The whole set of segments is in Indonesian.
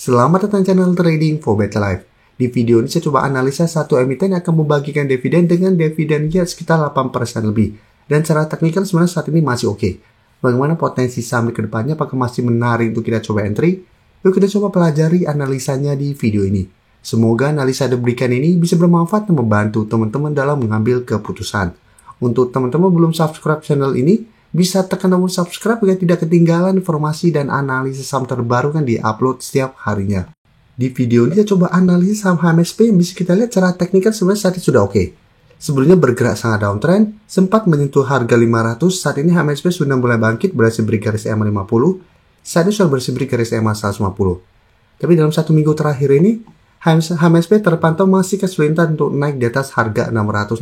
Selamat datang channel Trading for Better Life. Di video ini saya coba analisa satu emiten yang akan membagikan dividen dengan dividen yield sekitar 8% lebih. Dan secara teknikal sebenarnya saat ini masih oke. Bagaimana potensi saham ke depannya, apakah masih menarik untuk kita coba entry? Yuk kita coba pelajari analisanya di video ini. Semoga analisa yang diberikan ini bisa bermanfaat dan membantu teman-teman dalam mengambil keputusan. Untuk teman-teman belum subscribe channel ini, bisa tekan tombol subscribe agar tidak ketinggalan informasi dan analisis saham terbaru yang di-upload setiap harinya. Di video ini kita coba analisis saham HMSP yang bisa kita lihat secara teknikal sebenarnya saat ini sudah oke. Sebelumnya bergerak sangat downtrend, sempat menyentuh harga 500, saat ini HMSP sudah mulai bangkit berhasil beri garis EMA 50, saat ini sudah berhasil beri garis EMA 150. Tapi dalam satu minggu terakhir ini, HMSP terpantau masih kesulitan untuk naik di atas harga 660.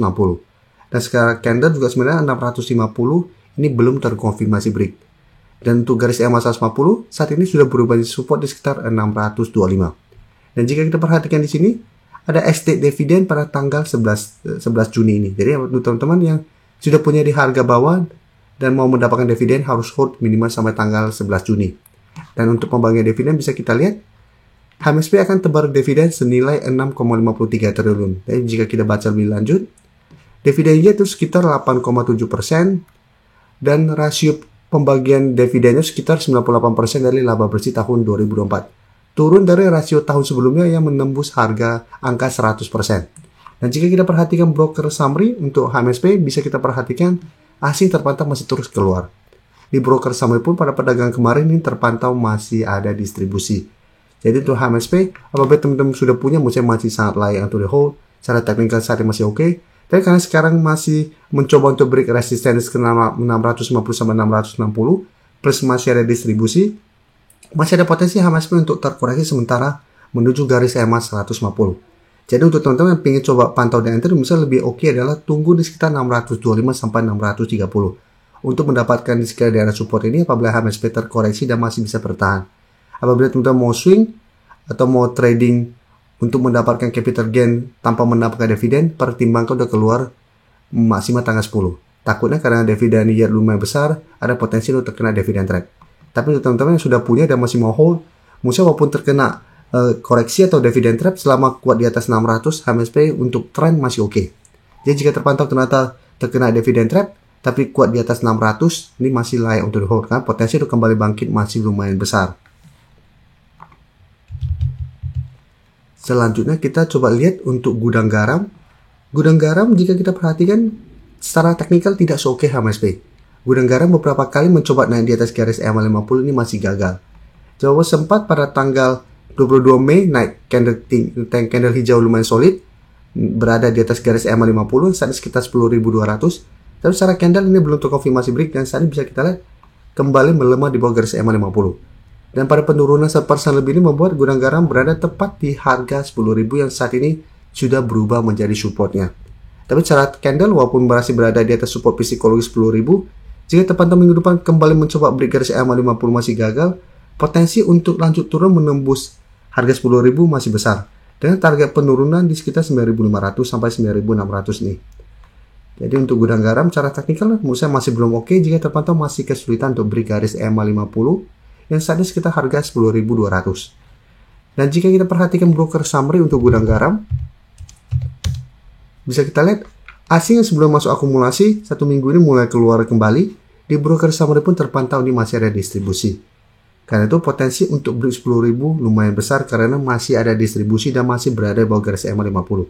Dan sekarang candle juga sebenarnya 650 ini belum terkonfirmasi break. Dan untuk garis EMA 150 saat ini sudah berubah menjadi support di sekitar 625. Dan jika kita perhatikan di sini ada ex-date dividen pada tanggal 11 Juni ini. Jadi untuk teman-teman yang sudah punya di harga bawah dan mau mendapatkan dividen harus hold minimal sampai tanggal 11 Juni. Dan untuk pembagian dividen bisa kita lihat HMSP akan tebar dividen senilai 6,53 triliun. Jadi jika kita baca lebih lanjut, dividennya itu sekitar 8,7%. Dan rasio pembagian dividennya sekitar 98% dari laba bersih tahun 2024. Turun dari rasio tahun sebelumnya yang menembus harga angka 100%. Dan jika kita perhatikan broker summary untuk HMSP, bisa kita perhatikan asing terpantau masih terus keluar. Di broker summary pun pada perdagangan kemarin ini terpantau masih ada distribusi. Jadi untuk HMSP, apabila teman-teman sudah punya, masih sangat layak untuk di hold. Secara teknikal saat ini masih oke. Tapi karena sekarang masih mencoba untuk break resistance ke 650 sampai 660 plus masih ada distribusi, masih ada potensi HMSP untuk terkoreksi sementara menuju garis EMA 150. Jadi untuk teman-teman yang ingin coba pantau di entry, misalnya lebih oke adalah tunggu di sekitar 625 sampai 630 untuk mendapatkan di sekitar daerah support ini apabila HMSP terkoreksi dan masih bisa bertahan. Apabila teman-teman mau swing atau mau trading untuk mendapatkan capital gain tanpa mendapatkan dividen, pertimbangkan udah keluar maksimal tanggal 10. Takutnya karena dividen yield lumayan besar, ada potensi untuk terkena dividen trap. Tapi untuk teman-teman yang sudah punya dan masih mau hold, misalnya walaupun terkena koreksi atau dividen trap, selama kuat di atas 600, HMSP untuk trend masih oke. Jadi jika terpantau ternyata terkena dividen trap, tapi kuat di atas 600, ini masih layak untuk di hold, karena potensi untuk kembali bangkit masih lumayan besar. Selanjutnya kita coba lihat untuk gudang garam. Gudang garam jika kita perhatikan secara teknikal tidak seoke HMSP. Gudang garam beberapa kali mencoba naik di atas garis EMA 50 ini masih gagal. Jawa sempat pada tanggal 22 Mei naik candle hijau lumayan solid, berada di atas garis EMA 50 saat ini sekitar 10.200. Tapi secara candle ini belum terkonfirmasi break dan saat ini bisa kita lihat kembali melemah di bawah garis EMA 50. Dan pada penurunan 1% lebih ini membuat gudang garam berada tepat di harga 10.000 yang saat ini sudah berubah menjadi supportnya. Tapi secara candle walaupun masih berada di atas support psikologis 10.000, jika terpantau minggu depan kembali mencoba break garis EMA 50 masih gagal, potensi untuk lanjut turun menembus harga 10.000 masih besar. Dengan target penurunan di sekitar 9.500 sampai 9.600 nih. Jadi untuk gudang garam secara teknikal menurut saya masih belum oke jika terpantau masih kesulitan untuk break garis EMA 50 yang saat ini sekitar harga 10.200. Dan jika kita perhatikan broker summary untuk gudang garam, bisa kita lihat asing yang sebelum masuk akumulasi satu minggu ini mulai keluar kembali. Di broker summary pun terpantau ini masih ada distribusi. Karena itu potensi untuk break 10.000 lumayan besar karena masih ada distribusi dan masih berada di bawah garis EMA 50.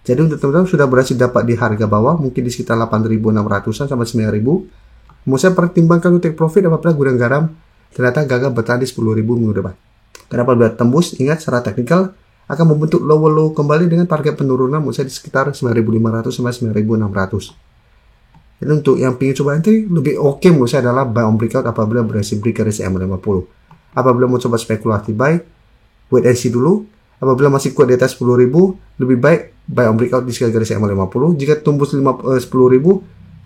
Jadi untuk teman-teman sudah berhasil dapat di harga bawah mungkin di sekitar 8.600an sampai 9.000. Mau saya pertimbangkan untuk take profit apabila gudang garam ternyata gagal bertahan di 10.000 minggu depan. Kenapa bila tembus? Ingat secara teknikal akan membentuk lower low kembali dengan target penurunan misalnya di sekitar 9.500 sampai 9.600. Dan untuk yang ingin coba entry lebih oke menurut saya adalah buy on breakout apabila berhasil break garis EMA 50. Apabila mau coba spekulatif buy, wait and see dulu. Apabila masih kuat di atas 10.000, lebih baik buy on breakout di sekitar garis EMA 50. Jika tembus 10.000,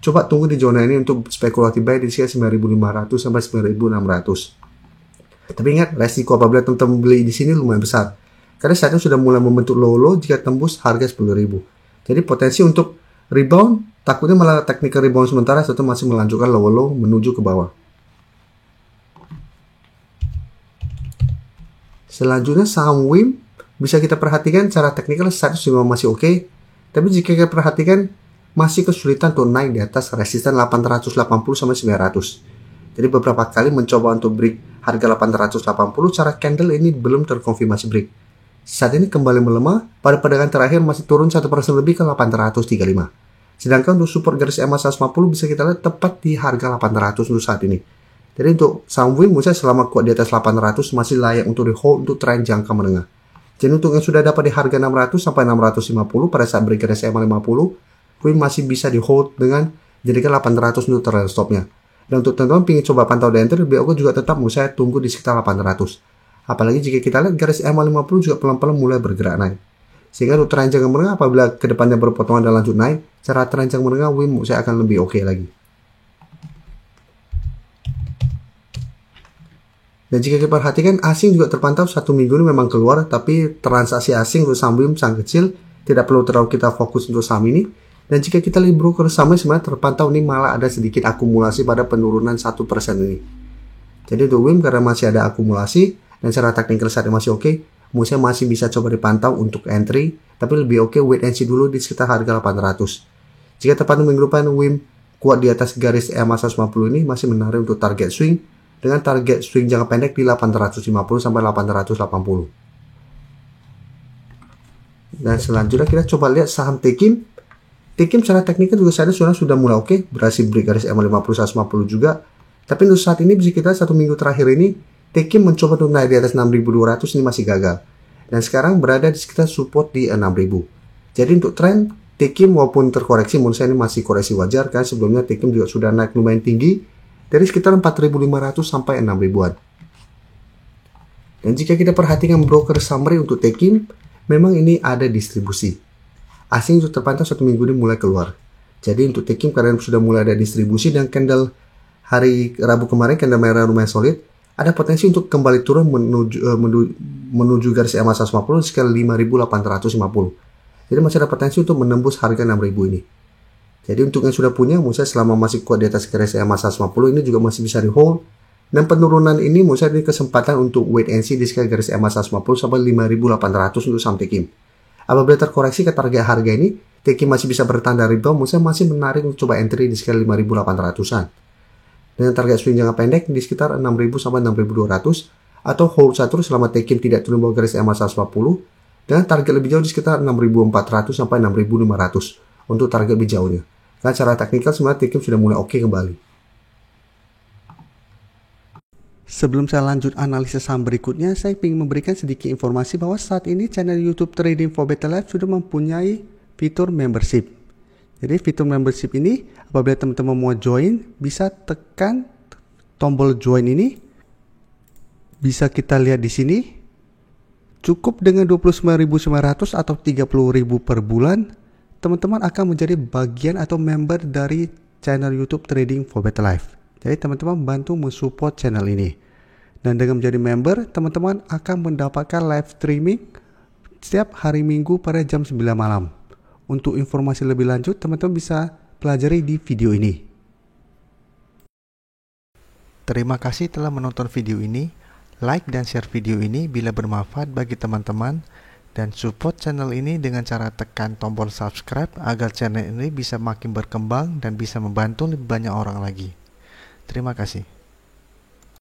coba tunggu di zona ini untuk spekulatif buy di sekitar 9.500 sampai 9.600. Tapi ingat, resiko apabila teman-teman beli di sini lumayan besar. Karena saat ini sudah mulai membentuk low jika tembus harga 10.000. Jadi potensi untuk rebound, takutnya malah technical rebound sementara atau masih melanjutkan low menuju ke bawah. Selanjutnya saham WIM bisa kita perhatikan secara teknikal saat ini masih oke. Tapi jika kita perhatikan masih kesulitan untuk naik di atas resisten 880 sampai 900. Jadi beberapa kali mencoba untuk break harga 880, cara candle ini belum terkonfirmasi break. Saat ini kembali melemah, pada pedagang terakhir masih turun 1% lebih ke 835. Sedangkan untuk support garis EMA 150 bisa kita lihat tepat di harga 800 untuk saat ini. Jadi untuk saham WIM menurut saya selama kuat di atas 800 masih layak untuk di hold untuk tren jangka menengah. Jadi untuk yang sudah dapat di harga 600 sampai 650 pada saat break garis EMA 50, WIM masih bisa di hold dengan jadikan 800 untuk trail stopnya. Dan untuk teman-teman ingin coba pantau di entry, lebih oke juga tetap menurut saya tunggu di sekitar 800. Apalagi jika kita lihat garis EMA 50 juga pelan-pelan mulai bergerak naik. Sehingga untuk tren jangka menengah apabila kedepannya berpotongan dan lanjut naik, cara tren jangka menengah WIM saya akan lebih oke lagi. Dan jika kita perhatikan asing juga terpantau satu minggu ini memang keluar, tapi transaksi asing untuk saham WIM sangat kecil, tidak perlu terlalu kita fokus untuk saham ini. Dan jika kita lihat broker sahamnya sebenarnya terpantau ini malah ada sedikit akumulasi pada penurunan 1% ini. Jadi untuk WIM karena masih ada akumulasi dan secara teknikal saat ini masih oke, menurut saya masih bisa coba dipantau untuk entry, tapi lebih oke wait and see dulu di sekitar harga 800. Jika terpantau minggu depan WIM kuat di atas garis EMA 150 ini masih menarik untuk target swing dengan target swing jangka pendek di 850 sampai 880. Dan selanjutnya kita coba lihat saham Tekim. Tekim secara teknikal juga saya sudah mulai oke, berhasil break garis EMA 50 150 juga. Tapi untuk saat ini bisa kita satu minggu terakhir ini Tekim mencoba untuk naik di atas 6.200 ini masih gagal. Dan sekarang berada di sekitar support di 6.000. Jadi untuk tren Tekim walaupun terkoreksi menurut saya ini masih koreksi wajar, karena sebelumnya Tekim juga sudah naik lumayan tinggi dari sekitar 4.500 sampai 6.000-an. Dan jika kita perhatikan broker summary untuk Tekim, memang ini ada distribusi. Asing sudah terpantau satu minggu ini mulai keluar. Jadi untuk Tekim karena sudah mulai ada distribusi dan candle hari Rabu kemarin candle merah lumayan solid, ada potensi untuk kembali turun menuju garis EMA 150 sekitar 5.850. Jadi masih ada potensi untuk menembus harga 6.000 ini. Jadi untuk yang sudah punya, menurut saya selama masih kuat di atas garis EMA 150 ini juga masih bisa di hold. Dan penurunan ini menurut saya ada kesempatan untuk wait and see di sekitar garis EMA 150 sampai 5.800 untuk saham Tekim. Apabila terkoreksi ke target harga ini, Tekim masih bisa bertahan dari bawah, menurut saya masih menarik untuk coba entry di sekitar 5.800-an. Dengan target swing jangka pendek di sekitar 6.000 sampai 6.200 atau hold satu selama Tekim tidak turun bawah garis EMA 150 dengan target lebih jauh di sekitar 6.400 sampai 6.500 untuk target lebih jauhnya. Karena secara teknikal sebenarnya Tekim sudah mulai oke kembali. Sebelum saya lanjut analisis saham berikutnya, saya ingin memberikan sedikit informasi bahwa saat ini channel YouTube Trading for Better Life sudah mempunyai fitur membership. Jadi fitur membership ini apabila teman-teman mau join bisa tekan tombol join ini. Bisa kita lihat di sini. Cukup dengan 29.900 atau 30.000 per bulan, teman-teman akan menjadi bagian atau member dari channel YouTube Trading for Better Life. Jadi teman-teman bantu mensupport channel ini. Dan dengan menjadi member, teman-teman akan mendapatkan live streaming setiap hari Minggu pada jam 9 malam. Untuk informasi lebih lanjut, teman-teman bisa pelajari di video ini. Terima kasih telah menonton video ini. Like dan share video ini bila bermanfaat bagi teman-teman. Dan support channel ini dengan cara tekan tombol subscribe agar channel ini bisa makin berkembang dan bisa membantu lebih banyak orang lagi. Terima kasih.